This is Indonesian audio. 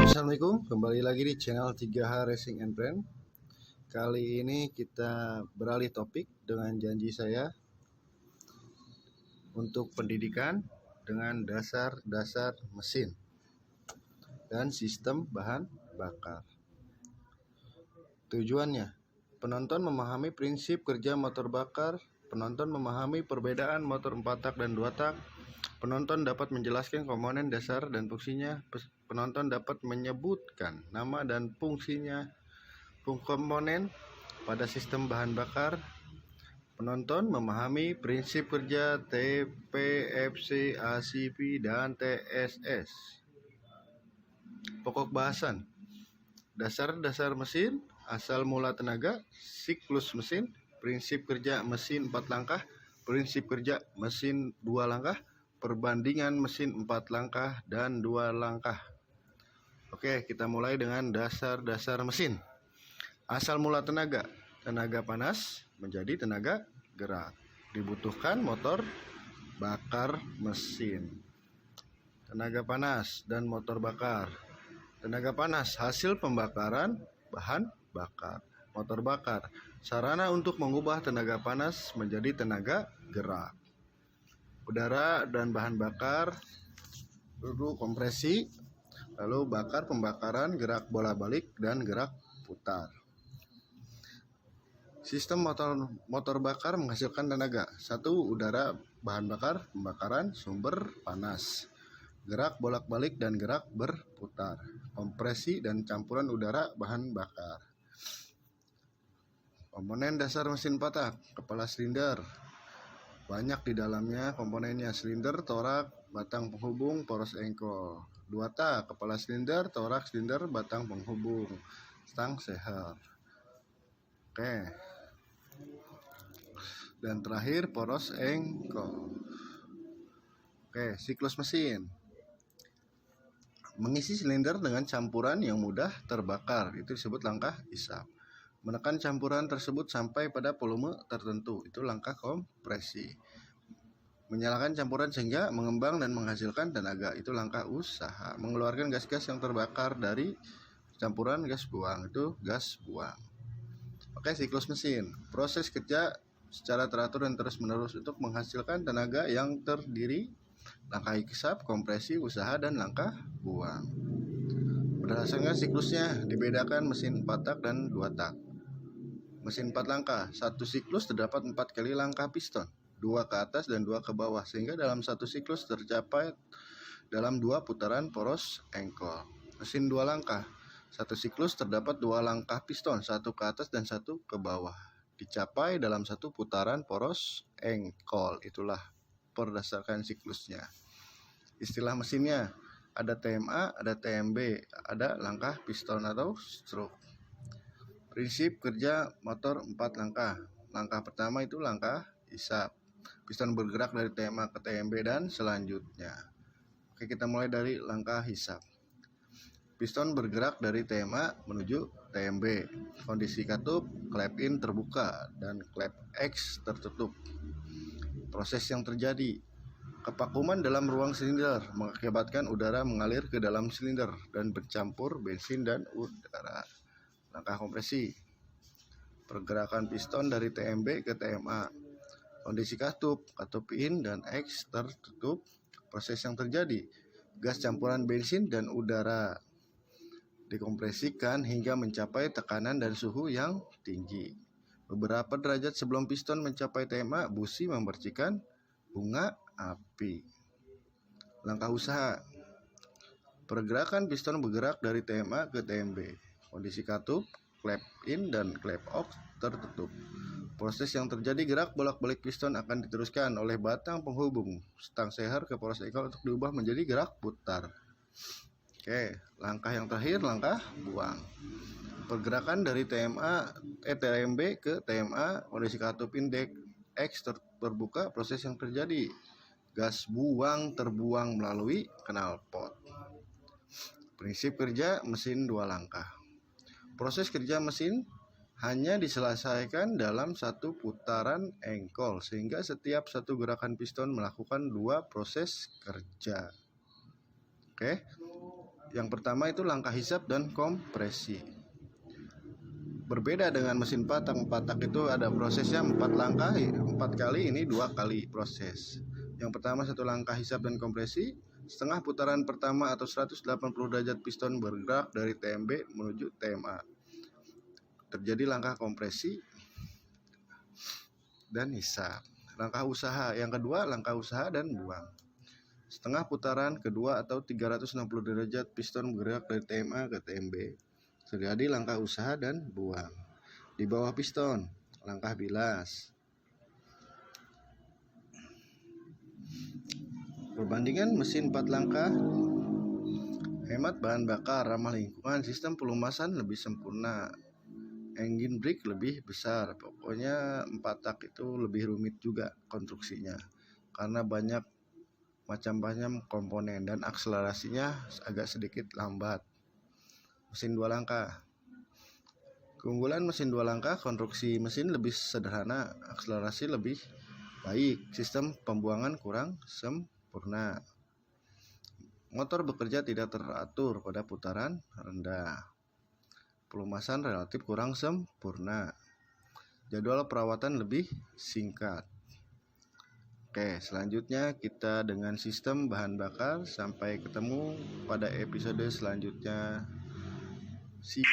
Assalamualaikum, kembali lagi di channel 3H Racing and Brand. Kali ini kita beralih topik dengan janji saya untuk pendidikan dengan dasar-dasar mesin dan sistem bahan bakar. Tujuannya, penonton memahami prinsip kerja motor bakar, penonton memahami perbedaan motor 4 tak dan 2 tak, penonton dapat menjelaskan komponen dasar dan fungsinya, penonton dapat menyebutkan nama dan fungsinya komponen pada sistem bahan bakar, penonton memahami prinsip kerja TPFC, ACP, dan TSS. Pokok bahasan: dasar-dasar mesin, asal mula tenaga, siklus mesin, prinsip kerja mesin 4 langkah, prinsip kerja mesin 2 langkah, perbandingan mesin 4 langkah dan 2 langkah. Oke, kita mulai dengan dasar-dasar mesin. Asal mula tenaga, tenaga panas menjadi tenaga gerak. Dibutuhkan motor bakar mesin. Tenaga panas dan motor bakar. Tenaga panas, hasil pembakaran bahan bakar. Motor bakar, sarana untuk mengubah tenaga panas menjadi tenaga gerak. Udara dan bahan bakar, dulu kompresi, lalu bakar, pembakaran, gerak bola balik, dan gerak putar. Sistem motor bakar menghasilkan tenaga. 1. Udara, bahan bakar, pembakaran, sumber panas, gerak bolak-balik dan gerak berputar, kompresi dan campuran udara bahan bakar. Komponen dasar mesin 4 tak, kepala silinder. Banyak di dalamnya komponennya: silinder, torak, batang penghubung, poros engkol. 2 tak, kepala silinder, torak, silinder, batang penghubung, stang seher. Oke. Dan terakhir poros engkol. Oke, siklus mesin. Mengisi silinder dengan campuran yang mudah terbakar, itu disebut langkah isap. Menekan campuran tersebut sampai pada volume tertentu, itu langkah kompresi. Menyalakan campuran sehingga mengembang dan menghasilkan tenaga, itu langkah usaha. Mengeluarkan gas-gas yang terbakar dari campuran gas buang, itu gas buang. Oke, siklus mesin. Proses kerja secara teratur dan terus-menerus untuk menghasilkan tenaga yang terdiri langkah isap, kompresi, usaha, dan langkah buang. Berdasarkan siklusnya dibedakan mesin 4 tak dan 2 tak. Mesin 4 langkah, satu siklus terdapat 4 kali langkah piston, 2 ke atas dan 2 ke bawah, sehingga dalam satu siklus tercapai dalam 2 putaran poros engkol. Mesin 2 langkah, satu siklus terdapat 2 langkah piston, 1 ke atas dan 1 ke bawah, dicapai dalam 1 putaran poros engkol. Itulah berdasarkan siklusnya. Istilah mesinnya, ada TMA, ada TMB, ada langkah piston atau stroke. Prinsip kerja motor 4 langkah. Langkah pertama itu langkah isap. Piston bergerak dari TMA ke TMB dan selanjutnya. Oke, kita mulai dari langkah isap. Piston bergerak dari TMA menuju TMB. Kondisi katup, klep in terbuka dan klep X tertutup. Proses yang terjadi, kevakuman dalam ruang silinder mengakibatkan udara mengalir ke dalam silinder dan bercampur bensin dan udara. Langkah kompresi, pergerakan piston dari TMB ke TMA. Kondisi katup in dan X tertutup. Proses yang terjadi, gas campuran bensin dan udara dikompresikan hingga mencapai tekanan dan suhu yang tinggi. Beberapa derajat sebelum piston mencapai TMA, busi memercikan bunga api. Langkah usaha, Pergerakan piston bergerak dari TMA ke TMB. Kondisi katup, klep in dan klep out tertutup. Proses yang terjadi gerak bolak-balik piston akan diteruskan oleh batang penghubung stang seher ke poros ekor untuk diubah menjadi gerak putar. Oke, langkah yang terakhir, langkah buang. Pergerakan dari TMB ke TMA, kondisi katup indeks X terbuka, proses yang terjadi gas buang terbuang melalui knalpot. Prinsip kerja mesin dua langkah. Proses kerja mesin hanya diselesaikan dalam satu putaran engkol, sehingga setiap satu gerakan piston melakukan dua proses kerja. Oke, yang pertama itu langkah hisap dan kompresi. Berbeda dengan mesin patak itu ada prosesnya 4 langkah, 4 kali, ini 2 kali proses. Yang pertama satu langkah hisap dan kompresi. Setengah putaran pertama atau 180 derajat piston bergerak dari TMB menuju TMA. Terjadi langkah kompresi dan hisap. Langkah usaha yang kedua, langkah usaha dan buang. Setengah putaran kedua atau 360 derajat piston bergerak dari TMA ke TMB. Terjadi langkah usaha dan buang. Di bawah piston, langkah bilas. Perbandingan mesin 4 langkah, hemat bahan bakar, ramah lingkungan, sistem pelumasan lebih sempurna, engine brake lebih besar. Pokoknya 4 tak itu lebih rumit juga konstruksinya karena banyak macam-macam komponen dan akselerasinya agak sedikit lambat. Mesin 2 langkah. Keunggulan mesin 2 langkah, konstruksi mesin lebih sederhana, akselerasi lebih baik, sistem pembuangan kurang sempurna. Motor bekerja tidak teratur pada putaran rendah. Pelumasan relatif kurang sempurna. Jadwal perawatan lebih singkat. Oke, selanjutnya kita dengan sistem bahan bakar. Sampai ketemu pada episode selanjutnya. See you.